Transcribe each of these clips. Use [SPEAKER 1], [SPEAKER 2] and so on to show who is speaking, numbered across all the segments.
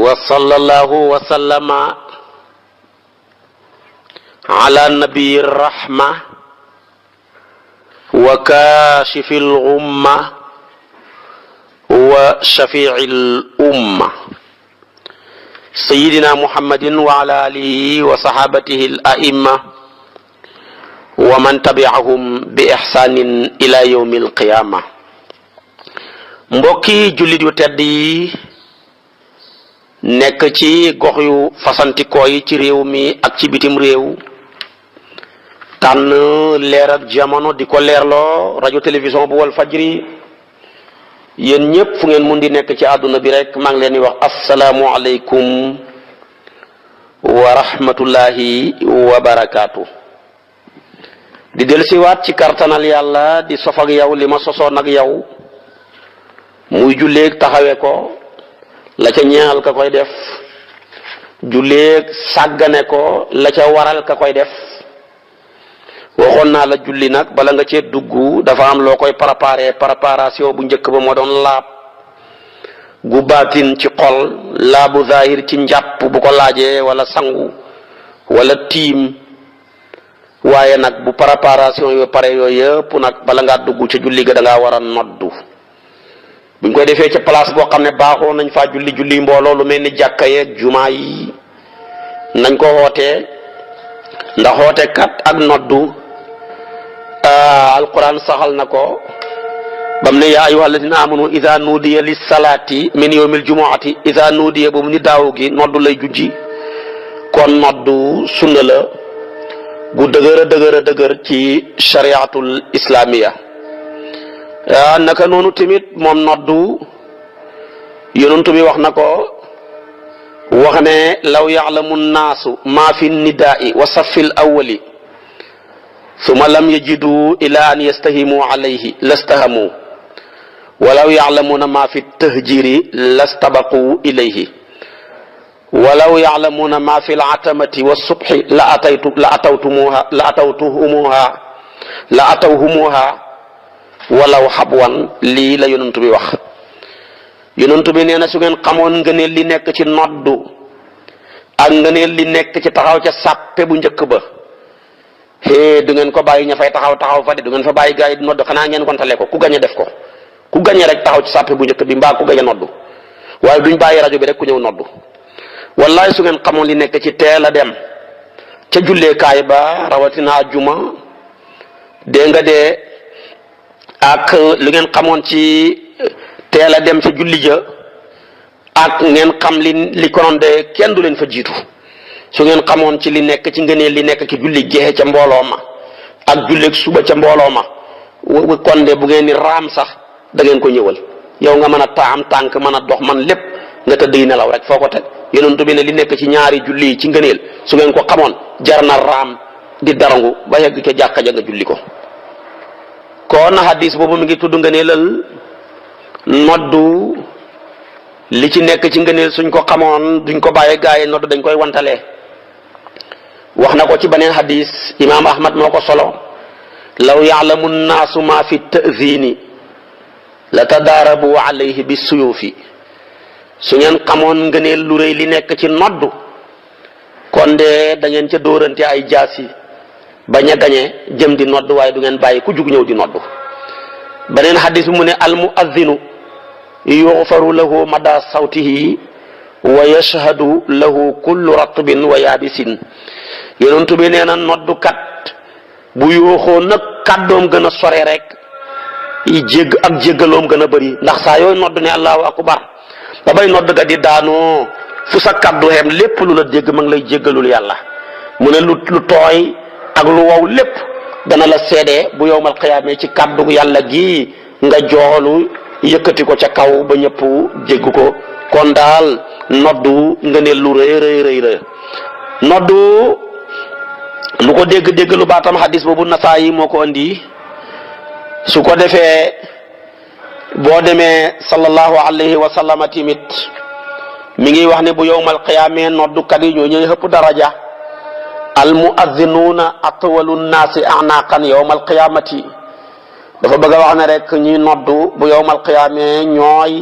[SPEAKER 1] وصلى الله وسلم على نبي الرحمة وكاشف الغمة وشفيع الأمة سيدنا محمد وعلى آله وصحابته الأئمة ومن تبعهم بإحسان إلى يوم القيامة. mbokki jullit yu tedd yi nekk ci gox yu fasantikoo yi ci réew mi ak ci bitim réew tànn leer ak jamono di ko leerloo rajo télévision bu wal fajri yéen ñëpp fu ngeen mun di nekk ci àdduna bi rek maa ngi leen di wax asalaamu aleykum wa rahmatullahi wa barakaatu. di dellusiwaat ci kartanal yàlla di sof ak yow li ma sosoon ak yow muy julleeg taxawe ko la ca ñeexal ka koy def, julleeg sàggane ko la ca waral ka koy def. waxoon naa la julli nag bala nga cee dugg dafa am loo koy préparation bu njëkk ba moo doon laab gu baatin ci xol, laabu zahir ci njàpp bu ko laajee wala sangu wala tiim. waaye nag bu préparation yu pare yooyu yëpp nag bala ngaa dugg ca julli ga da ngaa war a noddu. buñ koy defee ca place boo xam ne baaxoo nañ faa julli mbooloo lu mel ni jàkka yeeg jumaa yi nañ ko xootee ndax xoote kat ak noddu alquran saxal na ko bam ne yaa ayyuha alladina amanu ida nuudiya lis salaati min yawmil jumuati ida nuudiya boobu ni daaw gi noddu lay jujji kon noddu sunna la gu dëgër ci shariatul islamiya. naka noonu tamit moom noddu yonent bi wax na ko wax ne law ya'lamu nnaasu maa fi nidaai wa saffil awwali summa lam yajidu ila an yastahimu alayhi lastahamu walaw ya'lamuna maa fi tahjiri lastabaqu ilayhi walaw ya'lamuna maa fi al-atamati wa subhi la atawhumuha walaw xabwan. lii la yonent bi wax. yonent bi nee na su ngeen xamoon ngëneel li nekk ci noddu ak ngëneel li nekk ci taxaw ca sàppe bu njëkk ba du ngeen ko bàyyi ña fay taxaw fa de du ngeen fa bàyyi gaa yi di noddu xanaa ngeen kontale ko ku gañe def ko ku gañe rek taxaw ci sàppe bu njëkk bi mbaa ku gañe noddu waaye duñ bàyyi rajo bi rek ku ñëw noddu. wallaay su ngeen xamoon li nekk ci teel a dem ca julleekaay ba rawatina ajjuma dégg nga de ak lu ngeen xamoon ci teel a dem ca julli ja ak ngeen xam li konoon de kenn du leen fa jiitu su ngeen xamoon ci li nekk ci ngëneel li nekk ci julli geexe ca mbooloo ma ak julleeg suba ca mbooloo ma kon de bu ngeen ni raam sax da ngeen ko ñëwal yow nga mën a taam tànk mën a dox man lépp nga tëdd yi nelaw rek foo ko teg. yonent bi ne li nekk ci ñaari julli yi ci ngëneel su ngeen ko xamoon jar na raam di darangu ba yegg ca jàkka ja nga julli ko. kon hadis boobu mi ngi tudd ngëneelal noddu li ci nekk ci ngëneel suñ ko xamoon duñ ko bàyyee gaa yi noddu dañ koy wantalee. wax na ko ci beneen hadis imaam Ahmad moo ko solo law ya'lamu nnaasu ma fi ta'zini la tadaarabu alayhi bi suyufi. su ngeen xamoon ngëneel lu rëy li nekk ci noddu kon de da ngeen ca dóorante ay jaasi bañ a gañe jëm di noddu waaye du ngeen bàyyi ku jug ñëw di noddu. beneen xadis bi mu ne al muazzinu yughfaru lahu mada sawtihi wa yashhadu lahu kullu ratbin wa yaabisin. yonentu bi nee na noddukat bu yooxoo nag kàddoom gën a sore rek ak jéggaloom gën a bëri ndax saa yooyu nodd ne allahu akbar ba bay nodd ga di daanoo fu sa kaddu xem lépp lu la dégg ma ngi lay jéggalul yàlla. mu ne lu tooy ak lu wow lépp dana la seede bu yowmal qiyaamee ci kaddu yàlla gi nga joolu yëkkati ko ca kaw ba ñëpp jégg ko. kon daal noddu nga ne lu rëy noddu lu ko dégg lu baatam hadis boobu Nasaayi moo ko andi. su ko defee boo demee sallallahu alayhi wa sallam timit mi ngi wax ne bu yowmal qiyaamee noddukat yi ñoo ñooy ëpp daraja. al muazzinuuna atwalu nnaasi a'naaqan yowmal qiyaamati. dafa bëgg a wax ne rek ñi noddu bu yowmal qiyaamee ñooy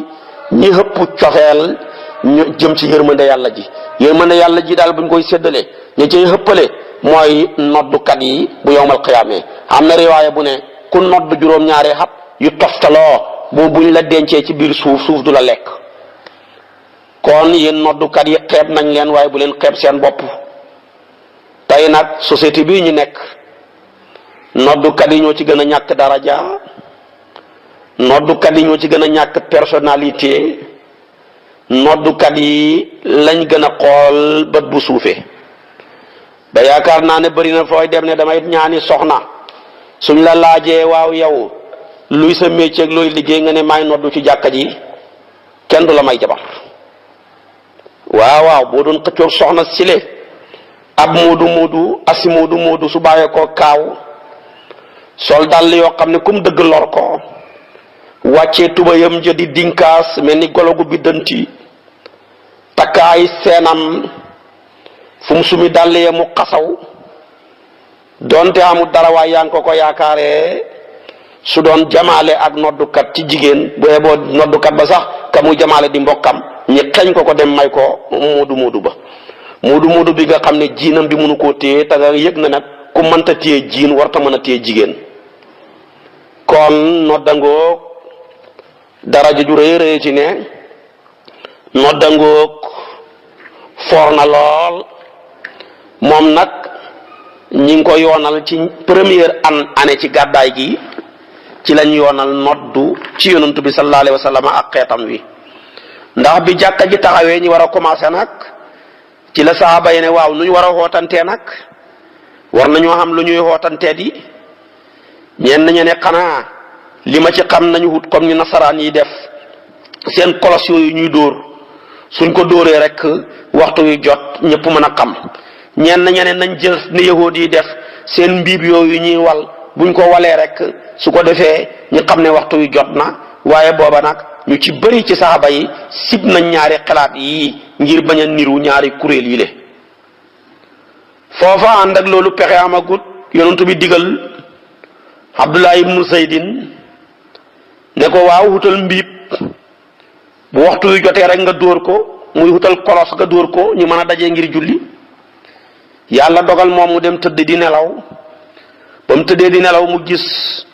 [SPEAKER 1] ñi ëpp cofeel ñu jëm ci yërmande yàlla ji. yërmande yàlla ji daal buñ koy séddalee ña cay xëppale mooy noddukat yi bu yowmal xiyaamee. am na riwaaya bu ne ku nodd juróom-ñaari xat yu toftaloo bu buñ la dencee ci biir suuf du la lekk. kon yéen noddukat yi xeeb nañ leen waaye bu leen xeeb seen bopp. tey nag société bii ñu nekk noddukat yi ñoo ci gën a ñàkk daraja, noddukat yi ñoo ci gën a ñàkk personnalité, noddukat yi lañ gën a xool bët bu suufee. ba yaakaar naa ne bëri na fooy dem ne damay ñaani soxna suñ la laajee waaw yow luy sa métier ak looy liggéey nga ne maay noddu ci jàkka ji, kenn du la may jabar. waaw boo doon xëccoog soxna sile ab asi moodu su bàyyee koo kaaw sol dàll yoo xam ne kum dëgg lor ko, wàccee tubayam ja di dinkaas mel ni golo gu biddanti, takkaay seenam fu mu sumi dàll yee mu xasaw, doonte amul dara waay yaa ngi ko yaakaaree su doon jamaale ak noddukat ci jigéen boo noddukat ba sax ka muy jamaale di mbokkam ñi xeeñ ko dem may ko moodu ba moodu bi nga xam ne jiinam bi mënu koo téye te nga yëg na nag ku mënta téye jiin warta mën a téye jigéen. kon noddangoog daraja ju rëy rëy ci ne noddangoog foor na lool. moom nag ñi ngi ko yoonal ci première année ci gàddaay gi ci lañ yoonal noddu ci yonantu bi sallallahu alayhi wa sallam ak xeetam wi. ndax bi jàkka ji taxawee ñi war a commencé nag ci la saxaaba yi ne waaw nu ñu war a xootantee nag war nañoo xam lu ñuy xootantee di ñenn ña ne xanaa li ma ci xam nañu wut comme ñu nasaraan yi def seen kolos yooyu ñuy dóor suñ ko dóoree rek waxtu wi jot ñëpp mën a xam. ñenn ñeneen nañ jël ni yahuud yi def seen mbiib yooyu ñuy wal buñ ko walee rek su ko defee ñu xam ne waxtu wi jot na. waaye booba nag ñu ci bëri ci saxaaba yi sib nañ ñaari xalaat yi ngir bañ a niru ñaari kuréel yi le. foofa ànd ak loolu pexe amagut yonentu bi digal Abdullah ibnu Zaydin ne ko waaw wutal mbiib bu waxtu wi jotee rek nga dóor ko muy wutal kolos nga dóor ko ñu mën a dajee ngir julli. yàlla dogal moom mu dem tëdd di nelaw ba mu tëddee di nelaw mu gis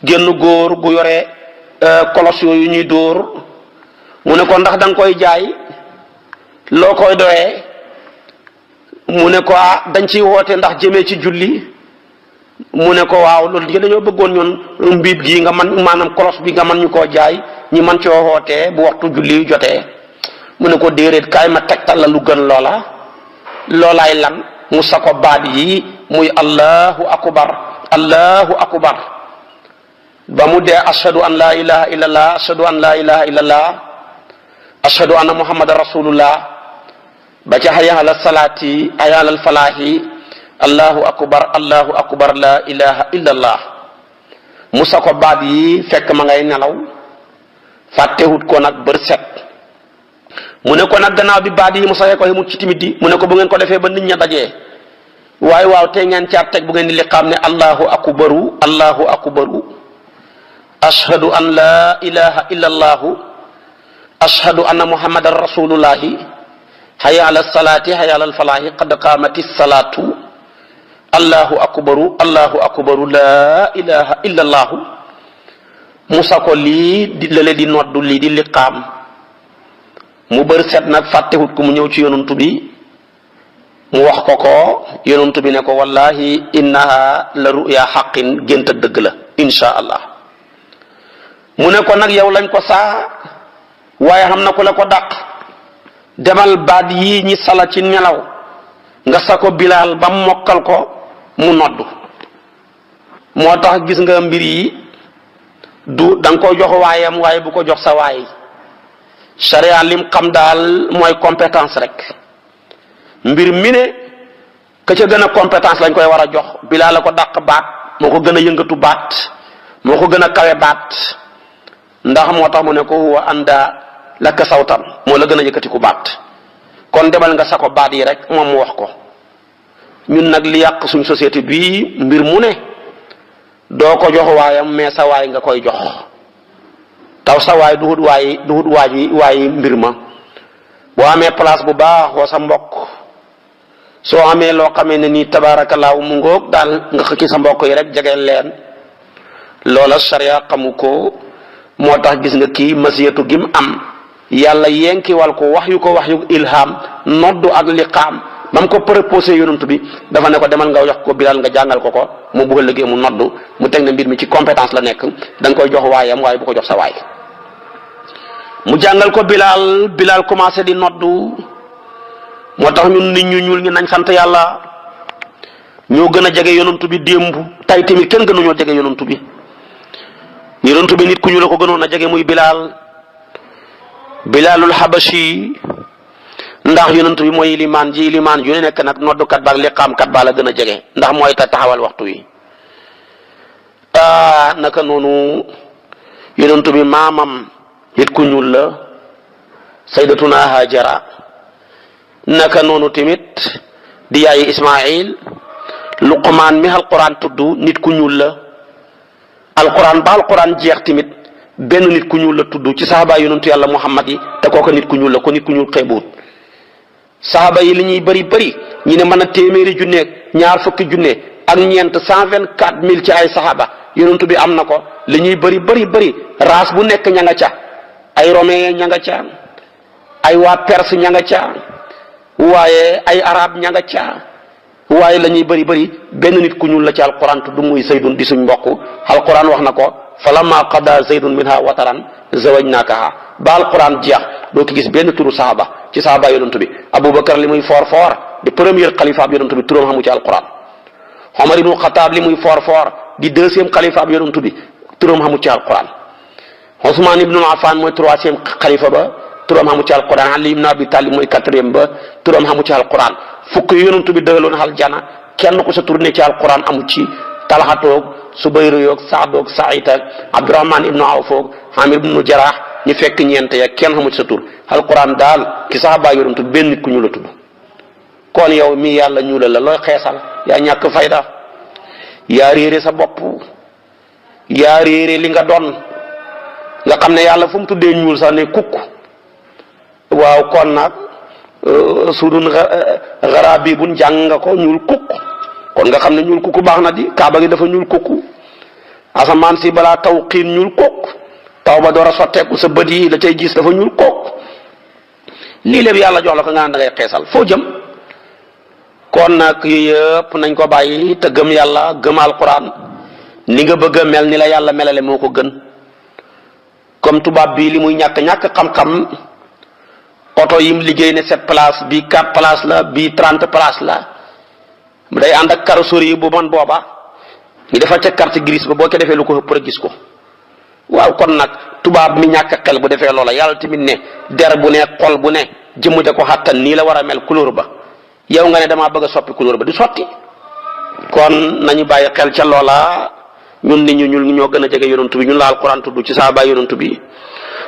[SPEAKER 1] génn góor gu yore kolos yooyu ñuy dóor mu ne ko ndax da nga koy jaay loo koy doyee mu ne ko dañ ciy woote ndax jëmee ci julli mu ne ko waaw loolu di dañoo bëggoon ñoon mbiib gi nga man maanaam kolos bi nga man ñu koo jaay ñi man coo wootee bu waxtu julli jotee mu ne ko déedéet kaay ma tegtal la lu gën loolaay lan mu sa ko baat yi muy allahu akbar ba mu dee ashhadu an laa ilaha illallah ashhadu an laa ilaha illallah ashhadu anna muhammadan rasulullah ba ca hayya ala salaati hayya ala falaahi allahu akbar laa ilaha illallah mu sa ko baat yi fekk ma ngay nelaw fàttewut ko nag bër set mu ne ko nag gannaaw bi baat yi mu saxee ko yemut ci timit di mu ne ko bu ngeen ko defee ba nit ña dajee waaye waaw te ngeen caat teg bu ngeen di liqaam ne allahu akbaru ashhadu an laa ilaha illa allahu ashhadu anna muhammadan rasulullahi hayya ala salaati hayya ala falaahi qad qaamati salaatu allahu akbaru laa ilaha illa allahu musa ko lii di lale di noddu lii di liqaam mu bër set nag fàttewut ko mu ñëw ci yonantu bi mu wax ko yonantu bi ne ko wallahi innaha la ruya xaqin gént dëgg la insha allah mu ne ko nag yow lañ ko saa waaye xam na ko la ko dàq demal baat yi ñi sala ci nelaw nga sa ko bilaal ba mokkal ko mu noddu. moo tax gis nga mbir yi du da nga ko jox waayam waaye bu ko jox sa waay sharia lim xam daal mooy compétence rek mbir mi ne ka ca gën a compétence lañ koy war a jox bilaal la ko dàq baat moo ko gën a yëngatu baat moo ko gën a kawe baat ndax moo tax mu ne ko huwa anda laka sawtan moo la gën a yëkkati ku baat kon demal nga sa ko baat yi rek moom mu wax ko. ñun nag li yàq suñ société bii mbir mu ne doo ko jox waayam mais sa waay nga koy jox taw sa waay duhut waayi mbir ma boo amee place bu baax woo sa mbokk soo amee loo xamee ne nii tabaarakallaahu mu ngoog daal nga xëcc sa mbokk yi rek jegeel leen loola sariya xamu ko moo tax gis nga kii masiyatu gim am yàlla yenkiwal ko wax yu ilham noddu ak liqaam ba mu ko proposé yonent bi dafa ne ko demal nga jox ko Bilal nga jàngal ko mu bëgg a liggéey mu noddu mu teg na mbir mi ci compétence la nekk da nga koy jox waayam waaye bu ko jox sa waay mu jàngal ko Bilal commencé di noddu moo tax ñun nit ñu ñuul ñi nañ sant yàlla ñoo gën a jege yonent bi démb tay tamit kenn gënuñoo jege yonent bi nit ku ñu la ko gënoon a jege muy Bilalul Habashi ndax yonent bi mooy ilimaan ju ne nekk nag noddukat baak liqaamkat baa la gën a jege ndax mooy taxawal waxtu wi naka noonu yonent bi maamam nit ku ñuul la sayyidatuna Hajara naka noonu tamit di yaayi Ismail Luqmaan mi alquran tudd nit ku ñuul la alquran jeex tamit benn nit ku ñuul la tudd ci saxaaba yonentu yàlla Muhammad yi te kooku nit ku ñuul la ko nit ku ñuul xeebuut saxaaba yi li ñuy bëri ñi ne mën a téeméeri junne ñaar fukki junne ak ñeent 124 000 ci ay saxaaba yonentu bi am na ko li ñuy bëri race bu nekk ña nga ca ay romain ña nga ca ay waa perse ña nga ca waaye ay arab ña nga ca waaye la ñuy bëri benn nit ku ñuul la ci alquran tudd muy Zaydun di suñ mbokk alquran wax na ko falamma qada Zaydun minha wataran zawajnakaha ba alquran jeex doo ki gis benn turu saxaaba ci saxaaba yonent bi Aboubacar li muy foor di premier xalifa ab yonent bi turam xamu ci alquran Omar ibnu Xataab li muy foor di deuxième xalifa ab yonent bi turam xamu ci alquran Ousmane ibnu Affan mooy troisième xalifa ba turam xamu ci alquran Ali ibnu Abi Talib mooy quatrième ba turam xamu ci alquran fukk yonent bi dëgaloon aljana kenn ku sa tur ne ci alquran amu ci Talxatoog Subayru yoog Saadoog Saïd ak Abdurahman ibnu Awfoog Amir ibnu Jaraax ñu fekk ñeent ya kenn xamu ci sa tur alquran daal ki saxaaba yonent bi benn nit ku ñu la tudd kon yow mii yàlla ñuulal la looy xeesal yaa ñàkk fayda yaa réere sa bopp yaa réere li nga doon nga xam ne yàlla fu mu tuddee ñuul sax ne kukk waaw kon nag sudun xaraa bi bun jàng nga ko ñuul kukk kon nga xam ne ñuul kukk baax na di kaaba gi dafa ñuul kukk asamaan si balaa taw xiin ñuul kukk taw ba door a sotteeku sa bët yi la cay gis dafa ñuul kukk lii lépp yàlla jox la ko nga naan da ngay xeesal foo jëm kon nag yëpp nañ ko bàyyi te gëm yàlla gëm alquran ni nga bëgg a mel ni la yàlla melale moo ko gën comme tubaab bi li muy ñàkk xam-xam oto yim liggéey ne 7 places bii 4 places la bii 30 places la day ànd ak carrosserie bu man booba ñu defal ca carte grise ba boo ko defee lu ko ëpp rek gis ko waaw kon nag tubaab mi ñàkk xel bu defee loola yàlla tamit ne der bu ne xol bu ne jëmm ja ko xàttan nii la war a mel couleur ba yow nga ne damaa bëgg a soppi couleur ba du sotti kon nañu bàyyi xel ca loola ñun nit ñu ñuul ñoo gën a jege yonent bi ñun la alquran tudd ci saaba yonent bi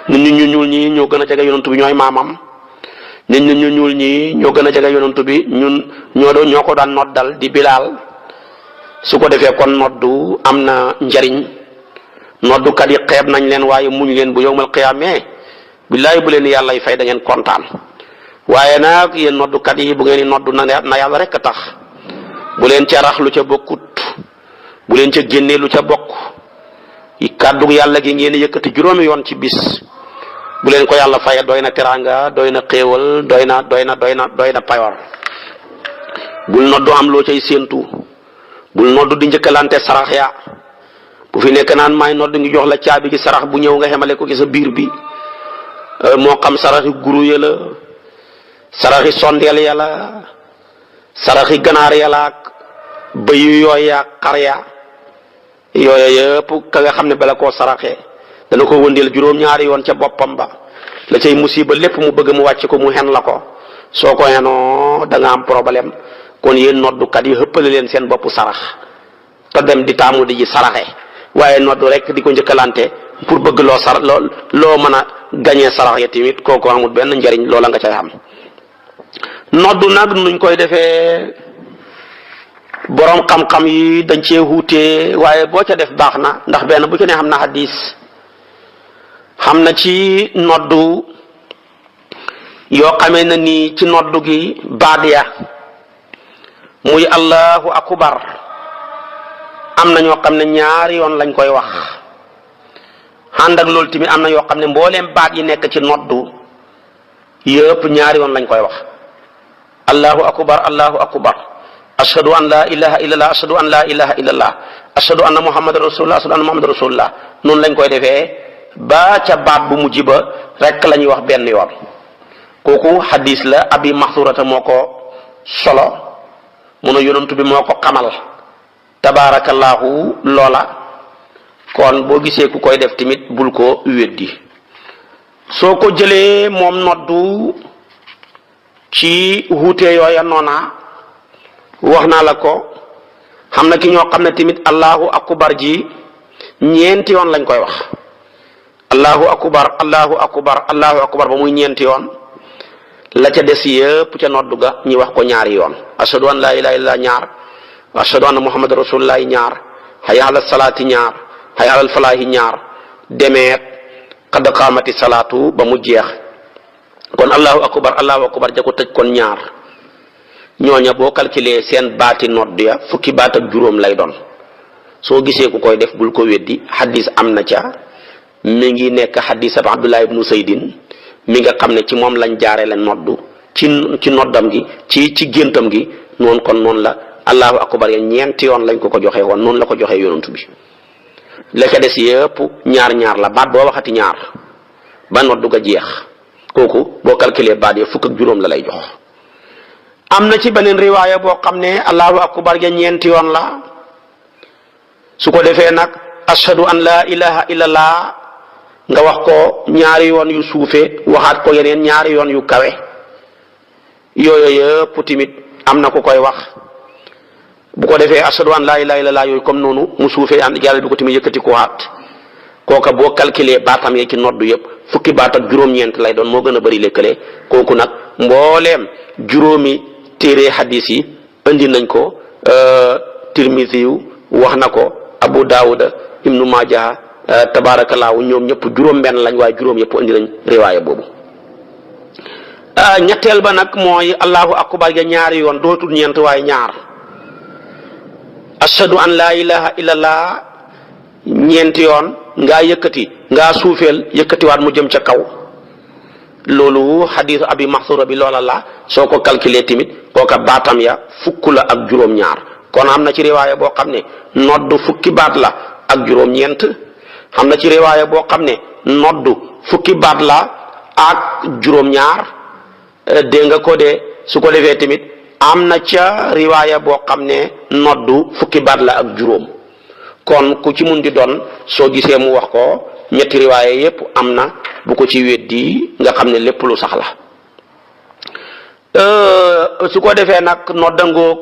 [SPEAKER 1] ñun nit ñu ñuul ñi ñoo gën a jege yonent bi ñooy maamam nit ñu ñuul ñi ñoo gën a jege yonent bi ñun ñoo ko daan noddal di Bilaal su ko defee kon noddu am na njariñ noddukat yi xeeb nañ leen waaye muñ leen bu yowmal qiyaamee billaahi bu leen yàlla fay da ngeen kontaan waaye nag yéen noddukat yi bu ngeen di noddu na yàlla rek a tax bu leen ca rax lu ca bokkut bu leen ca génnee lu ca bokk kàddu yàlla gi ngeen yëkkati juróomi yoon ci bis bu leen ko yàlla faye doy na teraanga doy na xéewal doy na payoor bul noddu am loo cay séentu bul noddu di njëkkalante sarax ya bu fi nekk naan maay noddu ngi jox la caabi gi sarax bu ñëw nga xemale ko ci sa biir bi moo xam saraxi guru ya la saraxi sondeel ya la saraxi ganaar ya la ak bëyu yooya ak xar ya yooya yëpp ka nga xam ne bala koo saraxee dana ko wëndeel juróom-ñaari yoon ca boppam ba la cay musiba lépp mu bëgg mu wàcc ko mu xen la ko soo ko xenoo da nga am problème kon yéen noddukat yi xëppale leen seen bopp sarax te dem di taamu di ji saraxe waaye noddu rek di ko njëkkalante pour bëgg loo mën a gañee sarax ya tamit kooku amul benn njariñ loola nga cay xam noddu nag nuñ koy defee boroom xam-xam yi dañ cee wuute waaye boo ca def baax na ndax benn bu ci ne xam na hadis xam na ci noddu yoo xamee na nii ci noddu gi baat ya muy allahu akbar am na ñoo xam ne ñaari yoon lañ koy wax ànd ak loolu tamit am na yoo xam ne mbooleem baat yi nekk ci noddu yëpp ñaari yoon lañ koy wax allahu akbar ashhadu an la ilaha illallah ashhadu an la ilaha illallah ashhadu anna muhammadan rasulullah ashhadu anna muhammadan rasulullah noonu lañ koy defee ba ca baat bu mujj ba rek la ñuy wax benn yoon kooku hadis la abi maxsurata moo ko solo mun a yonantu bi moo ko xamal tabaarakallaahu loola kon boo gisee ku koy def tamit bul ko weddi soo ko jëlee moom noddu ci wuute yooya noona wax naa la ko xam na ki ñoo xam ne tamit allahu akbar ji ñeenti yoon lañ koy wax allahu akbar ba muy ñeenti yoon la ca des yëpp ca noddu ga ñi wax ko ñaari yoon ashhadu an la ilaha illallah ñaar ashhadu anna muhammad rasulullah ñaar hayya ala salaati ñaar hayya ala falaahi ñaar demeet qad qaamati salaatu ba mu jeex kon allahu akbar ja ko tëj kon ñaar ñooña boo calculer seen baati nodd ya fukki baat ak juróom lay doon soo gisee ku koy def bul ko weddi xadis am na ca mi ngi nekk xadis ab abdullah ibnu saydin mi nga xam ne ci moom lañ jaare leen noddu ci noddam gi ci géntam gi noonu kon noonu la allahu akbar ya ñeenti yoon lañ ko joxe woon noonu la ko joxee yonantu bi la ca des yëpp ñaar la baat boo waxati ñaar ba noddu ga jeex kooku boo calculer baat ya fukk ak juróom la lay jox. am na ci beneen riwaaya boo xam ne allahu akbar ya ñeenti yoon la su ko defee nag ashhadu an la ilaha illallah nga wax ko ñaari yoon yu suufe waxaat ko yeneen ñaari yoon yu kawe yooyu yëpp tamit am na ku koy wax bu ko defee ashhadu an la ilaha illallah yooyu comme noonu mu suufe yàlla bi ko tamit yëkkati ko waat kooka boo calculer baatam yee ci noddu yëpp fukki baat ak juróom-ñeent lay doon moo gën a bëri lëkkale kooku nag mbooleem juróomi téere hadis yi indi nañ ko Tirmisi yu wax na ko Abu Daawuda Ibnu Maaja tabaarakallaahu ñoom ñëpp juróom benn lañ waaye juróom yëpp indi nañ riwaaya boobu ñetteel ba nag mooy allahu akbar ga ñaari yoon dootul ñeent waaye ñaar ashhadu an laa ilaha illallah ñeenti yoon ngaa yëkkati ngaa suufeel yëkkatiwaat mu jëm ca kaw loolu xadiisu abi maxsura bi loola la soo ko calculer tamit kooka baatam ya fukk la ak juróom-ñaar kon am na ci riwaaya boo xam ne noddu fukki baat la ak juróom-ñeent xam na ci riwaaya boo xam ne noddu fukki baat la ak juróom-ñaar dégg nga ko de su ko defee tamit am na ca riwaaya boo xam ne noddu fukki baat la ak juróom kon ku ci mun di doon soo gisee mu wax ko ñetti riwaaya yépp am na bu ko ci weddi nga xam ne lépp lu sax la su ko defee nag noddangoog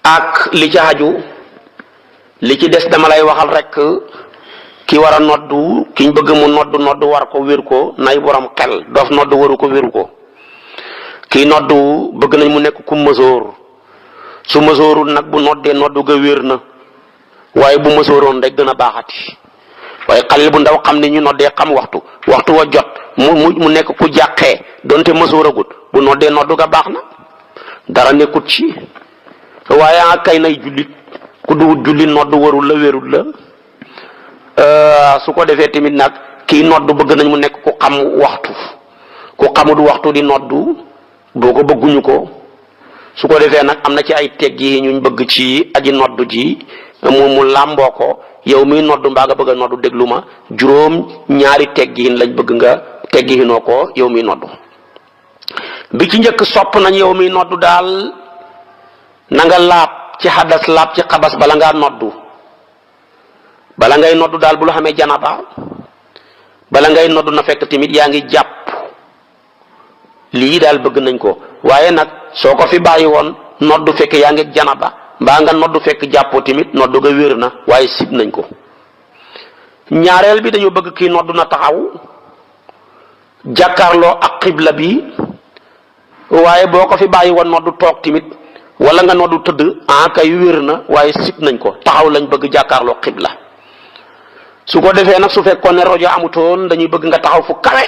[SPEAKER 1] ak li ci aju li ci des dama lay waxal rek ki war a noddu kiñ bëgg mu noddu war ko wér ko nay borom xel doof noddu waru ko wéru ko kii noddu bëgg nañ mu nekk ku mësoor su mësoorul nag bu noddee noddu ga wér na waaye bu mësooroon rek gën a baaxati waaye xale bu ndaw xam ne ñu noddee xam waxtu wa jot mu nekk ku jàqee donte mësooragut bu noddee noddu ga baax na dara nekkut ci waaye kay nay jullit ku duwut jullit noddu warul la wérul la su ko defee tamit nag kii noddu bëgg nañ mu nekk ku xam waxtu ku xamut waxtu di noddu boo ko bëgguñu ko su ko defee nag am na ci ay teggi ñuñ bëgg ci aji noddu ji mu làmboo ko yow miy noddu mbaa nga bëgg a noddu déglu ma juróom ñaari teggiin lañ bëgg nga teggiinoo ko yow miy noddu bi ci njëkk sopp nañ yow miy noddu daal na nga laab ci xadas laab ci xabas bala ngaa noddu bala ngay noddu daal bu la xamee janaba bala ngay noddu na fekk tamit yaa ngi jàpp lii daal bëgg nañ ko waaye nag soo ko fi bàyyi woon noddu fekk yaa ngi janaba mbaa nga noddu fekk jàppoo tamit noddu ga wér na waaye sib nañ ko ñaareel bi dañoo bëgg kii noddu na taxaw jàkkaarloo ak xibla bi waaye boo ko fi bàyyi woon noddu toog tamit wala nga noddu tëdd kay wér na waaye sib nañ ko taxaw lañ bëgg jàkkaarloo xibla su ko defee nag su fekkoon ne rojo amutoon dañuy bëgg nga taxaw fu kawe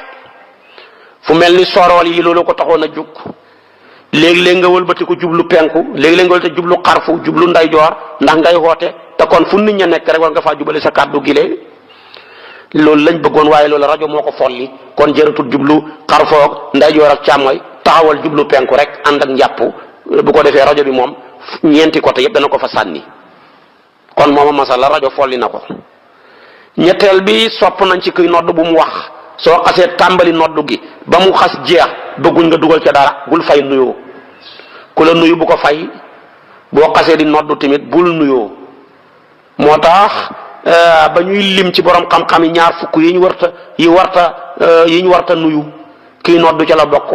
[SPEAKER 1] fu mel ni sorool yi loolu ko taxoon a jug léegi-léeg nga wëlbati ko jublu penku léegi-léeg nga wëlbati jublu xarfu jublu ndeyjoor ndax ngay woote te kon fu nit ña nekk rek war nga faa jubale sa kàddu gile loolu lañ bëggoon waaye loolu rajo moo ko folli kon jëratul jublu xarfoog ndeyjoor ak càmmooy taxawal jublu penku rek ànd ak njàpp bu ko defee rajo bi moom ñeenti côté yëpp dana ko fa sànni kon mooma masala rajo folli na ko. ñetteel bi sopp nañ ci kuy nodd bu mu wax soo xasee tàmbali nodd gi ba mu xas jeex bëgguñ nga dugal ca dara bul fay nuyoo ku la nuyu bu ko fay boo xasee di nodd tamit bul nuyoo moo tax ba ñuy lim ci borom xam-xam yi ñaar fukk yi ñu warta nuyu kii nodd ca la bokk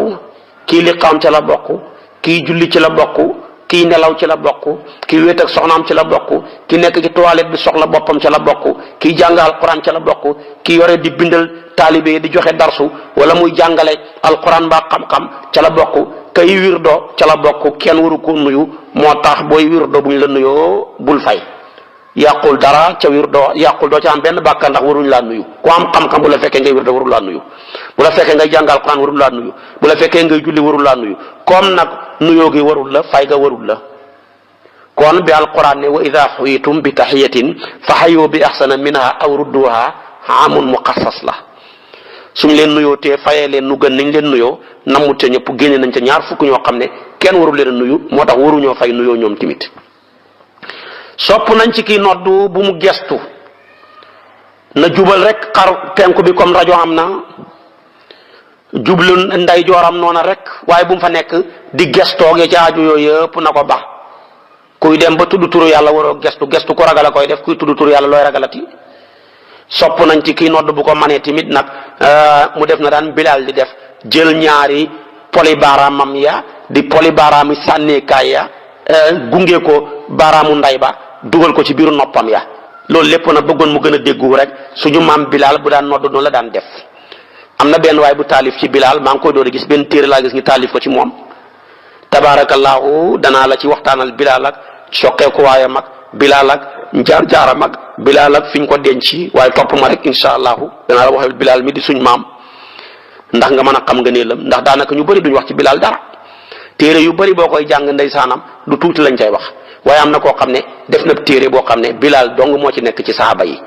[SPEAKER 1] kii liqaam ca la bokk kii julli ci la bokk kii nelaw ci la bokk kii wéet ak soxnaam ci la bokk kii nekk ci toilette bi soxla boppam ca la bokk kii jàng alquran ca la bokk kii yore di bindal taalibe di joxe darsu wala muy jàngale alquran mbaa xam-xam ca la bokk kay wirdo ca la bokk kenn waru ko nuyu moo tax booy wirdo bu ñu la nuyoo bul fay yàqul dara ca wirdo yàqul doo ca am benn bàkkaar ndax waruñu laa nuyu ku am xam-xam bu la fekkee ngay wirdo warul laa nuyu bu la fekkee ngay jàng alquran warul laa nuyu bu la fekkee ngay julli warul laa nuyu comme nag nuyoo gi warul la fay ga warul la kon bi alquran ne wa ida xuyitum bi taxiyatin fa xayu bi axsana minha aw rudduha amun muxassas la suñ leen nuyoo te fayee leen nu gën nañ leen nuyoo namut ca ñëpp génne nañ ca ñaar fukk ñoo xam ne kenn warul leen a nuyu moo tax waruñoo fay nuyoo ñoom tamit sopp nañ ci kii noddu bu mu gestu na jubal rek xar penku bi comme rajo am na jublu nday jooram noona rek waaye bu mu fa nekk di gestoo ge ca aju yooyu yëpp na ko ba kuy dem ba tudd turu yàlla waroo gestu ku ragal a koy def kuy tudd turu yàlla looy ragalati sopp nañ ci kii nodd bu ko manee tamit nag mu def na daan Bilaal di def jël ñaari poli baaraamam ya di poli baaraami sànneekaay ya gunge ko baaraamu nday ba dugal ko ci biiru noppam ya loolu lépp nag bëggoon mu gën a déggu rek suñu maam Bilaal bu daan nodd noonu la daan def am na benn waay bu taalif ci Bilaal maa ngi koy door a gis benn téere laa gis ñu taalif ko ci moom tabaarakallaahu danaa la ci waxtaanal Bilaal ak soqeeku waayam ak Bilaal ak jaar-jaaram ak Bilaal ak fi ñu ko denc waaye topp ma rek incha allahu danaa la waxal Bilaal mi di suñ maam ndax nga mën a xam nga neelam ndax daanaka ñu bëri duñ wax ci Bilaal dara téere yu bëri boo koy jàng ndeysaanam du tuuti lañ cay wax waaye am na koo xam ne def na téere boo xam ne Bilaal dong moo ci nekk ci saaba yi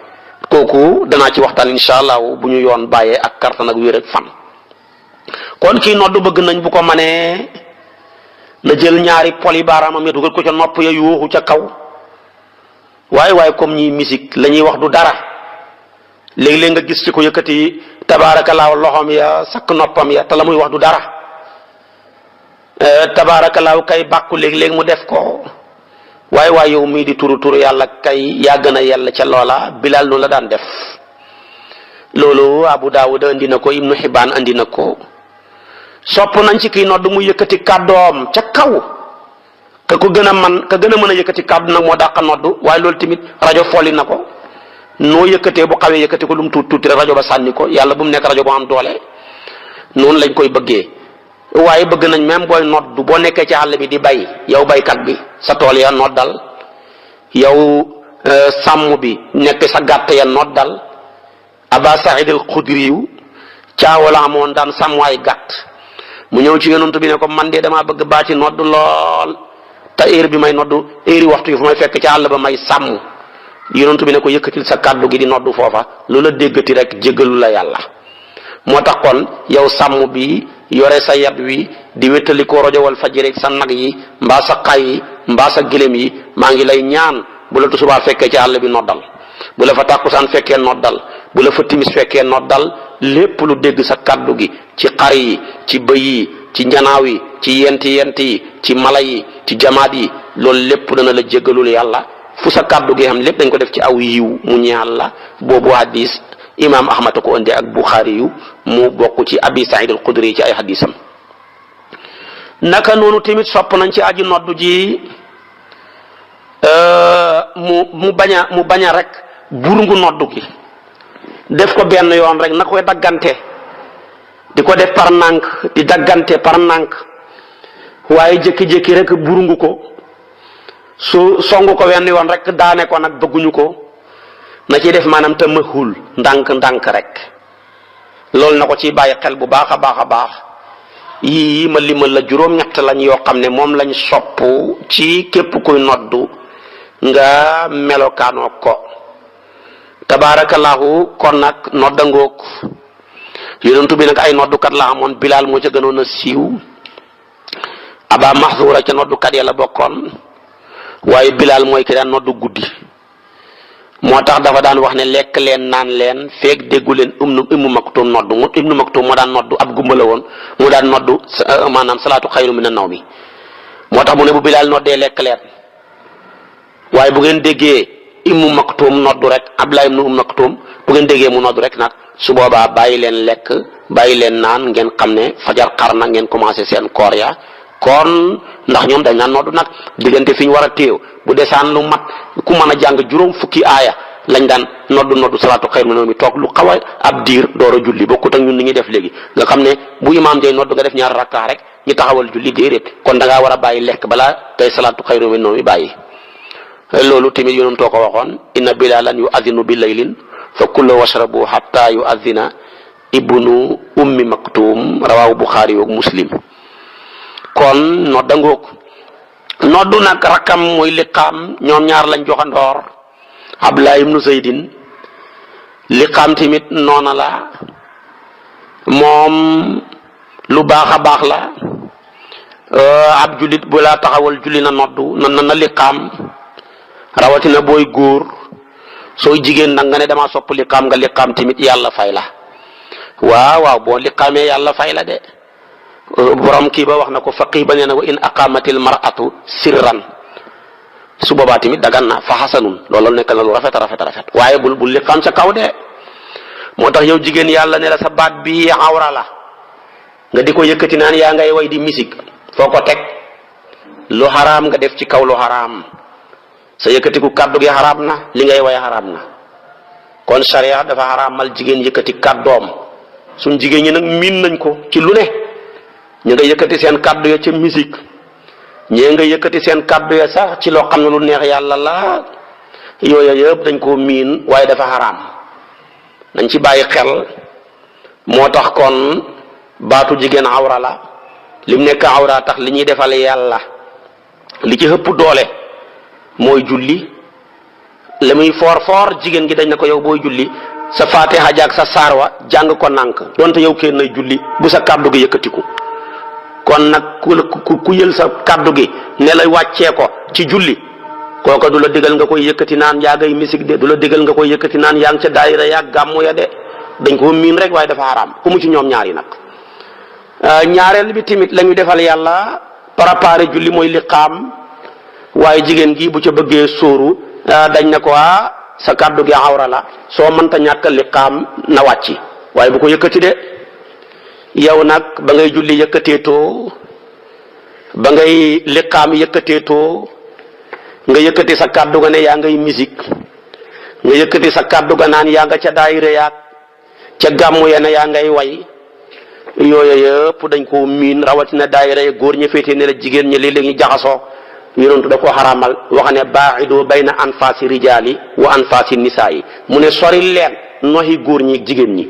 [SPEAKER 1] kooku danaa ci waxtaan incha allahu bu ñu yoon bàyyee ak kartan ak wér ak fan. kon kii noddu bëgg nañ bu ko manee na jël ñaari poli baaraamam ya dugal ko ca nopp ya yuuxu ca kaw waaye comme ñi musique la ñuy wax du dara léeg-léeg nga gis ci ko yëkkati tabaarakallaahu loxoom ya sakk noppam ya te la muy wax du dara tabaarakallaahu kay bàkku léeg-léeg mu def ko waaye yow mii di turu yàlla kay yaa gën a yell ca loola Bilaal noonu la daan def loolu Abu Daawud andi na ko Ibnu Xibbaan andi na ko sopp nañ ci kii nodd mu yëkkati kàddoom ca kaw ka gën a mën a yëkkati kàddu nag moo dàq nodd waaye loolu tamit rajo folli na ko noo yëkkatee bu xawee yëkkati ko lu mu tuuti rek rajo ba sànni ko yàlla bu mu nekk rajo bu am doole noonu lañ koy bëggee waaye bëgg nañ même booy nodd boo nekkee ci àll bi di bay yow baykat bi sa tool ya noddal yow sàmm bi nekk sa gàtt ya noddal Aba Saïd al-Xudri caawala amoon daan sàmm ay gàtt mu ñëw ci yonent bi ne ko man de damaa bëgg baa ci nodd lool te heure bi may nodd heure waxtu yi fu may fekk ci àll ba may sàmm yonent bi ne ko yëkkatil sa kàddu gi di nodd foofa lu la déggati rek jéggalu la yàlla moo tax kon yow sàmm bi yore sa yat wi di wéttali ko rajo wal fajri sa nag yi mbaa sa xay yi mbaa sa gëlëm yi maa ngi lay ñaan bu la tisbaar fekkee ci àll bi noddal bu la fa tàkkusaan fekkee noddal bu la fa timis fekkee noddal lépp lu dégg sa kàddu gi ci xar yi ci bëy yi ci njanaaw yi ci yent yi ci mala yi ci jamaat yi loolu lépp dana la jéggalul yàlla fu sa kàddu gi xam lépp dañ ko def ci aw yiw mu ñaal la boobu hadis imaam Ahmad ko indi ak Buxaari yu mu bokk ci Abi Saïd al-Xudri ci ay hadisam naka noonu tamit sopp nañ ci aji noddu ji mu bañ a rek burungu noddu gi def ko benn yoon rek na koy daggante di ko def par nànk di daggante par nànk waaye jékki-jékki rek burungu ko su songu ko wenn yoon rek daane ko nag bëgguñu ko na ci def maanaam te mahul ndànk rek loolu na ko ci bàyyi xel bu baax a baax a baax. yii ma limal la juróom-ñett lañ yoo xam ne moom lañ sopp ci képp kuy noddu nga melokaanoo ko. tabaarakallaahu kon nag noddangoog yonent bi nag ay noddukat la amoon Bilaal moo ca gënoon a siiw, Aba Mahzura ca noddukat ya la bokkoon, waaye Bilaal mooy ki daan noddu guddi. moo tax dafa daan wax ne lekk leen naan leen feeg déggu leen Ummu Maktum noddu Ibnu Maktum moo daan noddu ab gumba la woon mu daan noddu maanaam salaatu xayru mina nawmi. moo tax mu ne bu Bilaal noddee lekk leen, waaye bu ngeen déggee Ummu Maktum noddu rek Abdullah ibnu Ummu Maktum bu ngeen déggee mu noddu rek nag su boobaa bàyyi leen lekk bàyyi leen naan ngeen xam ne fajar xar na ngeen commencé seen koor ya. kon ndax ñoom dañ naan noddu nag diggante fi ñu war a téew bu desaan lu mat ku mën a jàng juróom fukki aaya lañ daan noddu salaatu xayru mina nawmi toog lu xaw a ab diir door a julli bokkut ak ñun ni ñuy def léegi nga xam ne bu imaam jay noddu nga def ñaar rakkaa rek ñu taxawal julli déedéet kon da ngaa war a bàyyi lekk balaa tey salaatu xayru mina nawmi bàyyi. loolu tamit yonentoo ko waxoon inna bilaalan yu azinu bi laylin fa kullu washrabu hatta yu azina ibnu ummi maktum rawaahu buxaari yoog muslim. kon noddangoog noddu nag rakkam muy liqaam ñoom ñaar lañ joxandoor Abdullah ibnu Zaydin. liqaam tamit noona la moom lu baax a baax la ab jullit bu laa taxawal julli na noddu na liqaam rawatina booy góor. sooy jigéen nag nga ne damaa sopp liqaam nga liqaam tamit yàlla fay la waaw boo liqaamee yàlla fay la de. borom kii ba wax na ko faqih ba nee na wa in aqamatil mar'atu sirran su boobaa tamit dagan na fa xasanun loolu nekk na lu rafet waaye bul liqaam sa kaw de. moo tax yow jigéen yàlla ne la sa baat bi awra la nga di ko yëkkati naan yaa ngay way di musique foo ko teg lu xaraam nga def ci kaw lu xaraam sa yëkkatiku kàddu gi xaraam na li ngay way xaraam na. kon sharia dafa xaraamal jigéen yëkkati kàddoom suñ jigéen ñi nag miin nañ ko ci lu ne. ñu nga yëkkati seen kàddu ya ca musique ñee nga yëkkati seen kàddu ya sax ci loo xam ne lu neex yàlla la yooya yëpp dañ koo miin waaye dafa xaraam dañ ci bàyyi xel. moo tax kon baatu jigéen awra la lim nekk awra tax li ñuy defal yàlla li ci ëpp doole mooy julli la muy foor jigéen gi dañ na ko yow booy julli sa faatiha ak sa saar wa jàng ko nànk donte yow kenn nay julli bu sa kàddu gi yëkkatiku. kon nag ku yël sa kàddu gi ne la wàccee ko ci julli kooka du la digal nga koy yëkkati naan yaa ngay misik de du la digal nga koy yëkkati naan yaa ngi ca daayira yaa gàmmu ya de dañ ko miin rek waaye dafa xaraam ku mu ci ñoom ñaar yi nag. ñaareel bi tamit la ñu defal yàlla préparé julli mooy liqaam waaye jigéen gi bu ca bëggee sóoru dañ ne ko sa kàddu gi awra la soo mënta ñàkk liqaam na wàcci waaye bu ko yëkkati de. yow nag ba ngay julli yëkkateetoo ba ngay liqaam yëkkateetoo nga yëkkati sa kàddu ga ne yaa ngay musique nga yëkkati sa kàddu ga naan yaa nga ca daayira yaag ca gàmmu ya ne yaa ngay way yooyu yëpp dañ ko miin rawatina daayira ya góor ña féetee ne la jigéen ñi léeg-léeg ñu jaxasoo yonentu da ko xaraamal wax ne baaxidu bayna anfaasi rijaali wa anfaasi nisaa yi mu ne sori leen noyi góor ñi jigéen ñi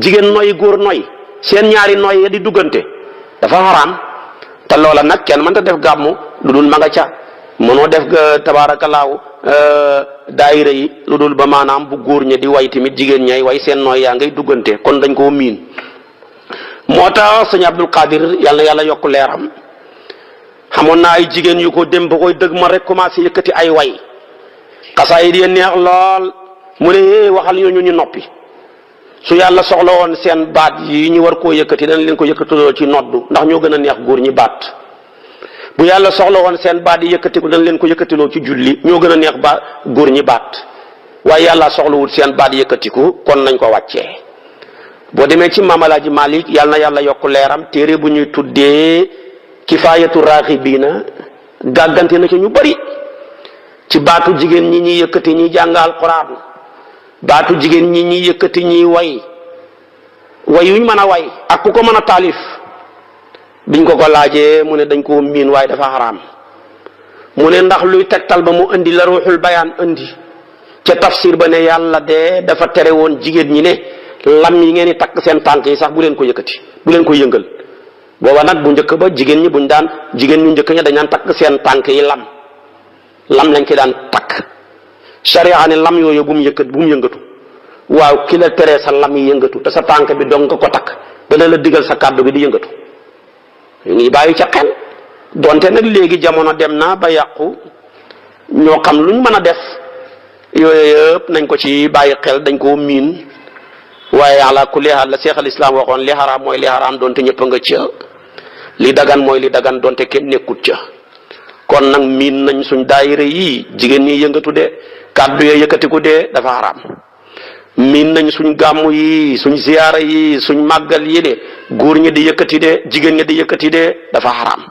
[SPEAKER 1] jigéen noyi góor noy seen ñaari nooy ya di duggante dafa xaraam te loola nag kenn mënta def gàmmu lu dul ma nga ca mënoo def tabaarakallaahu daayira yi lu dul ba maanaam bu góor ña di way tamit jigéen ñay way seen nooy yaa ngay duggante kon dañ koo miin. moo tax sëñ Abdul Qadir yàlla na yàlla yokk leeram xamoon naa ay jigéen yu ko dem ba koy dëgg ma rek commencé yëkkati ay way xasaayid yi neex lool mu ne waxal ñooñu ñu noppi. su yàlla soxla woon seen baat yi ñu war koo yëkkati dana leen ko yëkkatiloo ci noddu ndax ñoo gën a neex góor ñi baat bu yàlla soxla woon seen baat yi yëkkatiku dana leen ko yëkkatiloo ci julli ñoo gën a neex ba góor ñi baat waaye yàlla soxlawul seen baat yëkkatiku kon nañ ko wàccee. boo demee ci Maam Alaaji Malik yàlla na yàlla yokk leeram téere bu ñuy tuddee kifaayatu raaxibiina gàggante na ci ñu bari ci baatu jigéen ñi ñuy yëkkati ñuy jàng alquran baatu jigéen ñi ñuy yëkkati ñuy way yuñ mën a way ak ku ko mën a taalif biñ ko laajee mu ne dañ koo miin waaye dafa xaraam mu ne ndax luy tegtal ba mu indi la ruuxul bayaan indi ca tafsir ba ne yàlla de dafa tere woon jigéen ñi ne lam yi ngeen di takk seen tànk yi sax bu leen ko yëkkati bu leen ko yëngal. booba nag bu njëkk ba jigéen ñi jigéen ñu njëkk ña dañ daan takk seen tànk yi lam lañ ci daan takk sharia ne lam yooyu bu mu yëngatu waaw ki la teree sa lam yi yëngatu te sa tànk bi dong nga ko takk dana la digal sa kàddu bi di yëngatu ngi bàyyi ca xel donte nag léegi jamono dem na ba yàqu ñoo xam luñ mën a def yooyu yëpp nañ ko ci bàyyi xel dañ koo miin waaye ala kulli haal la Seex al Islaam waxoon li xaraam mooy li xaraam donte ñëpp nga ca li dagan mooy li dagan donte kenn nekkut ca kon nag miin nañ suñ daayira yi jigéen ñi yëngatu de kàddu yee yëkkatiku de dafa xaraam miin nañ suñ gàmmu yi suñ ziyaara yi suñ màggal yi de góor ñi di yëkkati de jigéen ñi di yëkkati de dafa xaraam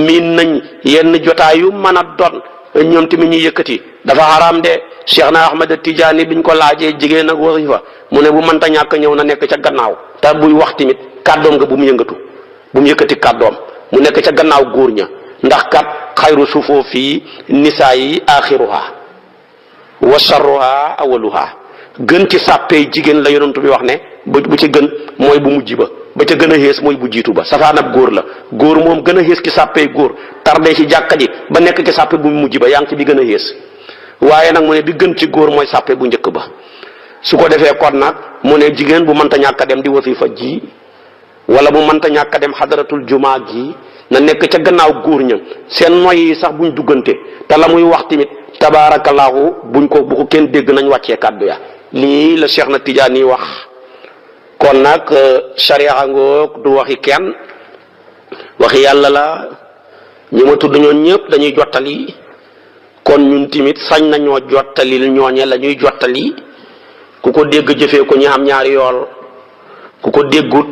[SPEAKER 1] miin nañ yenn jotaay yu mën a doon ñoom tamit ñuy yëkkati dafa xaraam de Cheikh na Ahmad Tijaani biñ ko laajee jigéen ak wasifa mu ne bu mënta ñàkk ñëw na nekk ca gannaaw te buy wax tamit kàddoom nga bu mu yëngatu bu mu yëkkati kàddoom mu nekk ca gannaaw góor ña ndax kat xayru sufoo fii nisaa yi axiruha wa sharruha awaluha gën ci sàppee jigéen la yonent bi wax ne bu ci gën mooy bu mujj ba ca gën a xees mooy bu jiitu ba safaanab góor la góor moom gën a xees ci sàppee góor tardé ci jàkka ji ba nekk ci sàppe bu mujj ba yaa ngi ci bi gën a xees waaye nag mu ne bi gën ci góor mooy sàppe bu njëkk ba su ko defee kon nag mu ne jigéen bu mënta ñàkk a dem di wasifa ji wala bu mënta ñàkk a dem xadaratul jumaa gi na nekk ca gannaaw góor ña seen noy yi sax buñ duggante te la muy wax tamit tabaarakallaahu bu ko kenn dégg nañ wàccee kàddu ya lii la Cheikh na Tijaani wax kon nag sharia ngoog du waxi kenn waxi yàlla la ñu ma tudd ñoon ñëpp dañuy jottali kon ñun tamit sañ nañoo jottalil ñooñe la ñuy jottali ku ko dégg jëfee ko ñu am ñaari yool ku ko déggut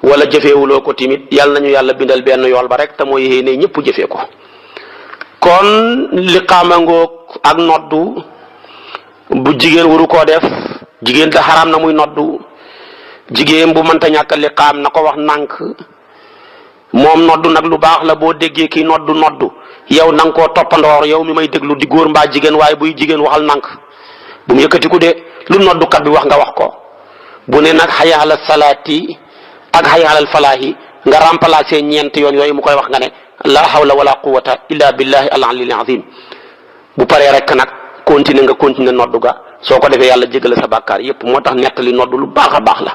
[SPEAKER 1] wala jëfeewuloo ko tamit yàlla nañu yàlla bindal benn yool ba rek te mooy yéene ñëpp jëfee ko kon liqaama ngoog ak noddu bu jigéen waru koo def jigéen da xaraam na muy noddu jigéen bu mënta ñàkk liqaam na ko wax nànk moom noddu nag lu baax la boo déggee kii noddu yow na nga koo toppandoor yow mi may déglu di góor mbaa jigéen waaye buy jigéen waxal nànk bu mu yëkkatiku de lu noddukat bi wax nga wax ko bu ne nag hayya ala salaati ak hayya ala falaahi nga remplacer ñeent yoon yooyu mu koy wax nga ne la hawla wala quwwata illa billahi al aliyyil azim bu paree rek nag continuer noddu ga soo ko defee yàlla jégal sa bàkkaar yépp moo tax nettali noddu lu baax a baax la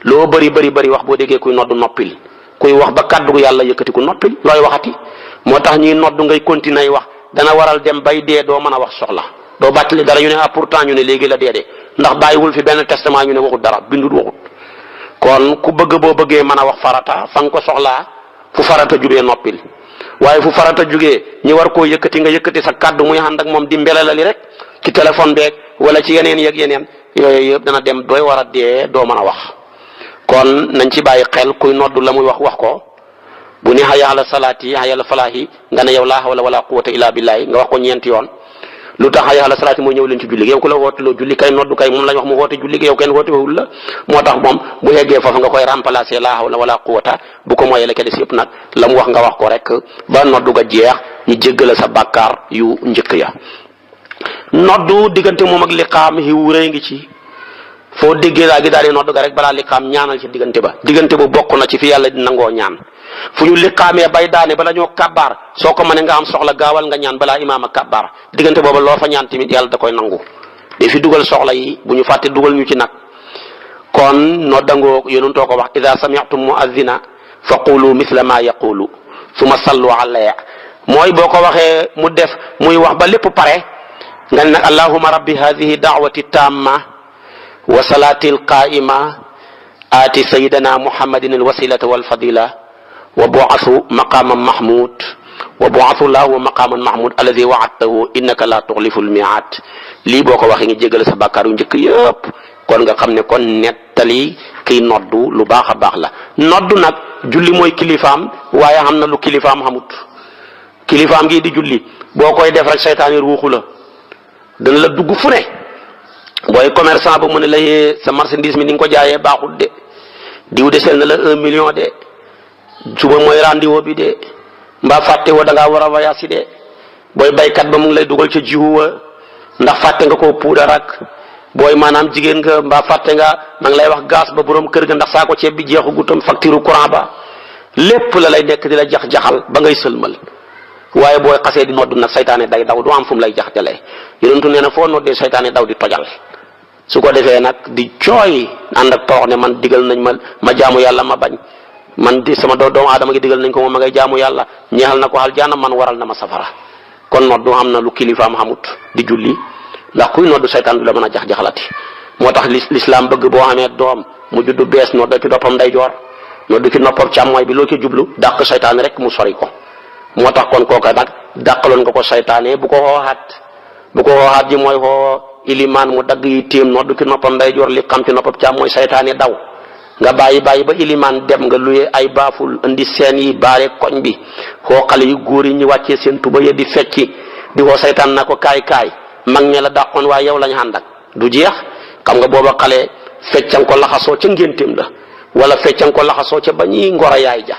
[SPEAKER 1] loo bëri wax boo déggee kuy noddu noppil kuy wax ba kàddu gu yàlla yëkkati ku noppil looy waxati moo tax ñuy noddu ngay continuer wax dana waral dem bay dee doo mën a wax soxla doo bàttali dara ñu ne pourtant ñu ne léegi la dee de ndax bàyyiwul fi benn testament ñu ne waxut dara bindut waxut kon ku bëgg boo bëggee mën a wax farata fa nga ko soxlaa fu farata jugee noppil waaye fu farata jugee ñi war koo yëkkati nga yëkkati sa kàddu muy ànd ak moom di mbelalali rek ci téléphone beeg wala ci yeneen yooyu yëpp dana dem dooy war a dee doo mën a wax kon nañ ci bàyyi xel kuy noddu la muy wax ko bu ne hayya ala salaati hayya ala falaahi nga ne yow laa hawla wala quwwata illa billahi nga wax ko ñeenti yoon lu tax hayya ala salaati mooy ñëw leen ci julli yow ku la wooteloo julli kay noddu kay moom lañ wax mu woote julli yow kenn wootewul la moo tax moom bu yeggee foofu nga koy remplacer laa hawla wala quwwata bu ko mooyee la ca des yëpp nag la mu wax nga wax ko rek ba noddu ga jeex ñu jéggala sa bàkkaar yu njëkk ya noddu diggante moom ak liqaam xiw rëy ngi ci foo déggee daa gi daal di noddu ga rek balaa liqaam ñaanal ci diggante ba bokk na ci fi yàlla di nangoo ñaan fu ñu liqaamee bay daane bala ñoo kabbaar soo ko mënee nga am soxla gaawal nga ñaan balaa imaam a kabbaar diggante booba loo fa ñaan tamit yàlla da koy nangu de fi dugal soxla yi bu ñu fàtte dugal ñu ci nag kon noddangoo yonentoo ko wax ida sami'tum mu'adhina fa qulu mithla ma yaqulu summa sallu alayhi mooy boo ko waxee mu def muy wax ba lépp pare nga ne nag allahumma rabbi hadhihi da'wati tamma wa salati alqa'ima aati sayyidina muhammadin alwasilata walfadila wa bu'athu maqaman mahmud wa bu'athu lahu maqaman mahmud alladhi wa'adtahu innaka la tukhlifu almi'ad lii boo ko waxee nga jégal sa bàkkaar yu njëkk yëpp kon nga xam ne kon nettali kiy noddu lu baax a baax la noddu nag julli mooy kilifaam waaye xam na lu kilifaam xamut kilifaam gi di julli boo koy def rek seytaane ruuxu la dana la dugg fu ne booy commerçant ba mu ne la sa marchandise mi ni nga ko jaayee baaxul de diw desel na la 1 million de suba mooy rendez-vous bi de mbaa fàtte woo da ngaa war a voyage de booy baykat ba mu ngi lay dugal ca jiwu wa ndax fàtte nga koo puudar ak booy maanaam jigéen nga mbaa fàtte nga ma ngi lay wax gaz ba borom kër ga ndax saako ceeb bi jeexu gutam facture courant ba lépp la lay nekk di la jax-jaxal ba ngay sëlmal waaye booy xasee di noddu nag saytaane day daw du am fu mu lay jaxjalee yonentu nee na foo noddee saytaane daw di tojal su ko defee nag di cooy ànd ak torox ne man digal nañ ma jaamu yàlla ma bañ man di sama doomu aadama gi digal nañ ko moom ma ngay jaamu yàlla ñeexal na ko aljaana man waral na ma safara kon noddu am na lu kilifaam xamut di julli ndax kuy noddu saytaan du la mën a jax-jaxalati moo tax lislaam bëgg boo xamee doom mu juddu bees noddu ci noppam ndeyjoor noddu ci noppam càmmooy bi loo ci jublu dàq saytaane rek mu sori ko moo tax kon kooka nag dàqaloon nga ko saytaane bu ko xooxaat ji mooy xoo ilimaan mu dagg yi téem noddu ci noppam ndeyjoor li xam ci noppam càmmooy saytaane daw nga bàyyi ba ilimaan dem nga luye ay baaful indi seen yi baare koñ bi xoo xale yu góor yi ñu wàccee seen tuba ya di fecci di xoo saytaan na ko kaay mag ñe la dàqoon waaye yow lañ ànd ak du jeex xam nga booba xale feccan ko laxasoo ca ngénteem la wala feccan ko laxasoo ca ba ñuy ngoro yaay ja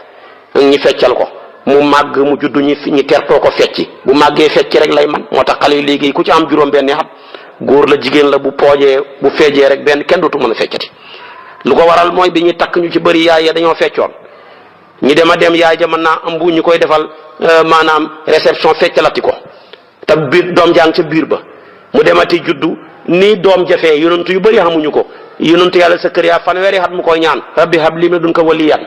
[SPEAKER 1] ñi feccal ko mu màgg mu judd ñi tertoo ko fecci bu màggee fecci rek lay man moo tax xale yi léegi ku ci am juróom benni at góor la jigéen la bu feejee rek benn kenn dootu mën a feccati lu ko waral mooy bi ñuy takk ñu ci bëri yaay ya dañoo feccoon ñi dem yaay ja mën naa ëmb ñu koy defal maanaam réception feccalati ko te biir doom jàng ca biir ba mu demati juddu nii doom jafee yonentu yu bëri xamuñu ko yonentu yàlla sa kër yaa fanweeri at mu koy ñaan rabbi habli min ladunka waliyan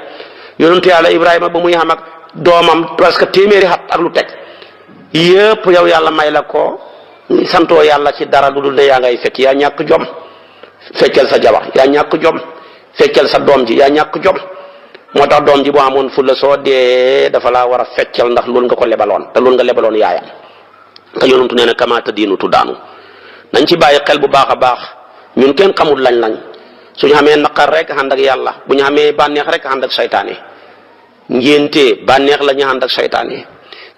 [SPEAKER 1] yonentu yàlla Ibrahima ba muy xam ak doomam presque téeméeri at ak lu teg yëpp yow yàlla may la ko santoo yàlla ci dara lu dul ne yaa ngay fecc yaa ñàkk jom feccal sa jabar yaa ñàkk jom feccal sa doom ji yaa ñàkk jom moo tax doom ji boo amoon fulla soo dee dafa laa war a feccal ndax loolu nga ko lebaloon te loolu nga lebaloon yaayam te yonentu nee na kamaata diinu tuddaanu nañ ci bàyyi xel bu baax a baax ñun kenn xamul lañ suñu xamee naqar rek ànd ak yàlla bu ñu xamee bànneex rek ànd ak saytaane ngénte bànneex la ñu ànd ak saytaane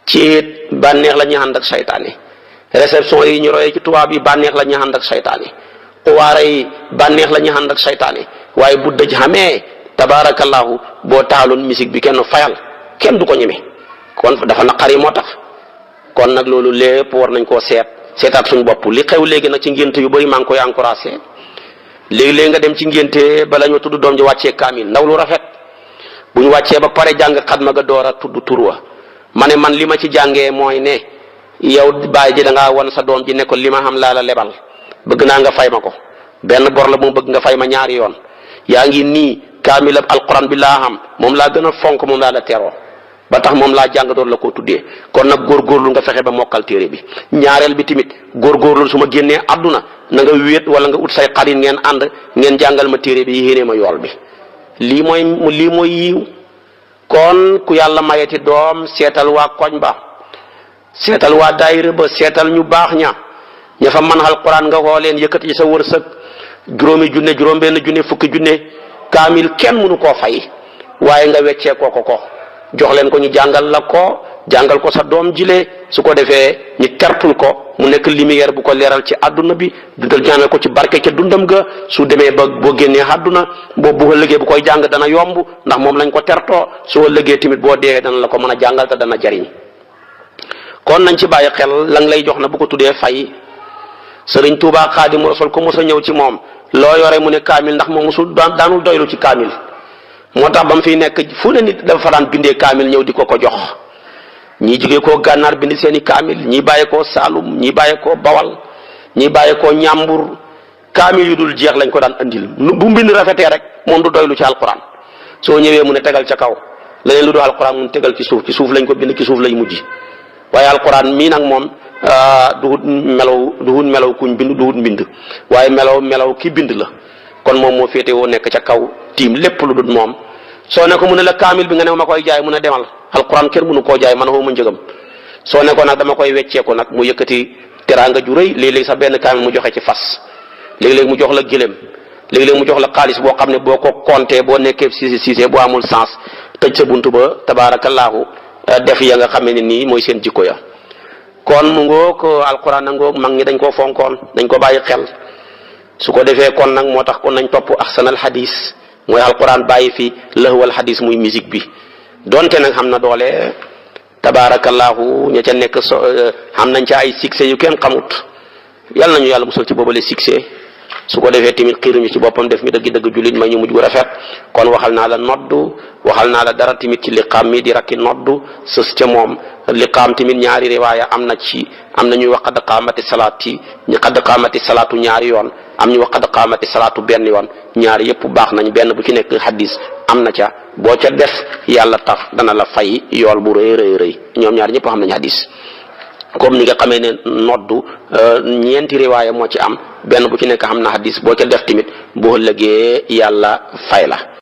[SPEAKER 1] ceet bànneex la ñu ànd ak saytaane réception yi ñu royee ci tubaab yi bànneex la ñu ànd ak saytaane xuwaare yi bànneex la ñu ànd ak saytaane waaye bu dëj xamee tabaarakallahu boo taaloon musique bi kenn fayal kenn du ko ñeme kon dafa naqar yi moo tax kon nag loolu lépp war nañ koo seetaat suñu bopp li xew léegi nag ci ngénte yu bëri maa ngi koy encouragé léegi-léegi nga dem ci ngénte bala ñoo tudd doom ji wàccee kaamil ndaw lu rafet bu ñu wàccee ba pare jàng xatma ga door a tudd tur wa ma ne man li ma ci jàngee mooy ne yow baay ji da ngaa wan sa doom ji ne ko li ma xam laa la lebal bëgg naa nga fay ma ko benn bor la mu bëgg nga fay ma ñaari yoon yaa ngi nii kaamil ab alquran bi laa xam moom laa gën a fonk moom laa la teroo ba tax moom laa jàng door la koo tuddee kon nag góorgóorlu nga fexe ba mokkal téere bi ñaareel bi tamit góorgóorlu su ma génnee àdduna na nga wéet wala nga ut say xarit ngeen ànd ngeen jàngal ma téere bi yéenee ma yool bi lii mooy yiw kon ku yàlla mayeti doom seetal waa koñ ba seetal waa daayira ba seetal ñu baax ña fa man alquran nga xoo leen yëkkati ci sa wërsëg juróomi junne juróom benn junne fukki junne kaamil kenn mënu koo fay waaye nga weccee ko jox leen ko ñu jàngal ko sa doom jile su ko defee ñu tertul ko mu nekk lumière bu ko leeral ci àdduna bi dundal ñaanal ko ci barke ca dundam ga su demee ba boo génnee àdduna boobu bu ëllëgee bu koy jàng dana yomb ndax moom lañ ko tertoo su ëllëgee tamit boo dee dana la ko mën a jàngal te dana jariñ kon nañ ci bàyyi xel lang lay jox na bu ko tuddee fay Sëriñ Tuubaa Xaadimu Rasuul ko mos a ñëw ci moom loo yore mu ne kaamil ndax moom mosul daanul doylu ci kaamil moo tax ba mu fiy nekk fu ne nit dafa daan bindee kaamil ñëw di ko jox ñii jógee koo gànnaar bind seeni kaamil ñii bàyyi koo Saalum ñii bàyyi koo Bawal ñii bàyyi koo Ñàmbur kaamil yu dul jeex lañ ko daan andil bu mbind rafetee rek moom du doylu ci alquran soo ñëwee mu ne tegal ca kaw leneen lu dul alquran mu tegal ci suuf lañ ko bind ci suuf lay mujj waaye alquran mii nag moom duhut melaw kuñ bind duhut mbind waaye melaw ki bind la kon moom moo féete woo nekk ca kaw tiim lépp lu dul moom soo ne ko mu ne la kaamil bi nga ne ma koy jaay mu ne demal alquran kenn mënu koo jaay man xaw ma njëgam soo ne ko nag dama koy wecceeku nag mu yëkkati teraanga ju rëy léeg-léeg sax benn kaamil mu joxe ci fas léeg-léeg mu jox la gëlëm léeg-léeg mu jox la xaalis boo xam ne boo ko compté boo nekkee siise boo amul sens tëj sa buntu ba tabaarakallaahu def ya nga xam ne nii mooy seen jikko ya kon mu ngoog alquran a ngoog mag ñi dañ koo fonkoon dañ ko bàyyi xel su ko defee kon nag moo tax kon nañ topp ahsanal hadis mooy alquran bàyyi fi lahwal hadis muy musique bi donte nag xam na doole tabaarakallaahu ña ca nekk xam nañ ca ay succès yu kenn xamut yàlla nañu yàlla musal ci boobale succès su ko defee tamit xiiruñu ci boppam def ñu dëgg-dëgg jullit may ñu mujj gu rafet. kon waxal naa la noddu waxal naa la dara tamit ci liqaam mi di rakki noddu sës ca moom. liqaam tamit ñaari riwaaya am na ci am na ñuy wax qad qaamati salaati ñu qad qaamati salaatu ñaari yoon am ñu wax qad qaamati salaatu benn yoon ñaari yëpp baax nañ benn bu ci nekk hadis am na ca boo ca def yàlla tax dana la fay yool bu rëy rëy rëy ñoom ñaari ñëpp xam nañ hadis. comme ni nga xamee ne noddu ñeenti riwaaya moo ci am benn bu ci nekk xam na hadis boo ca def tamit boo ëllëgee yàlla fay la.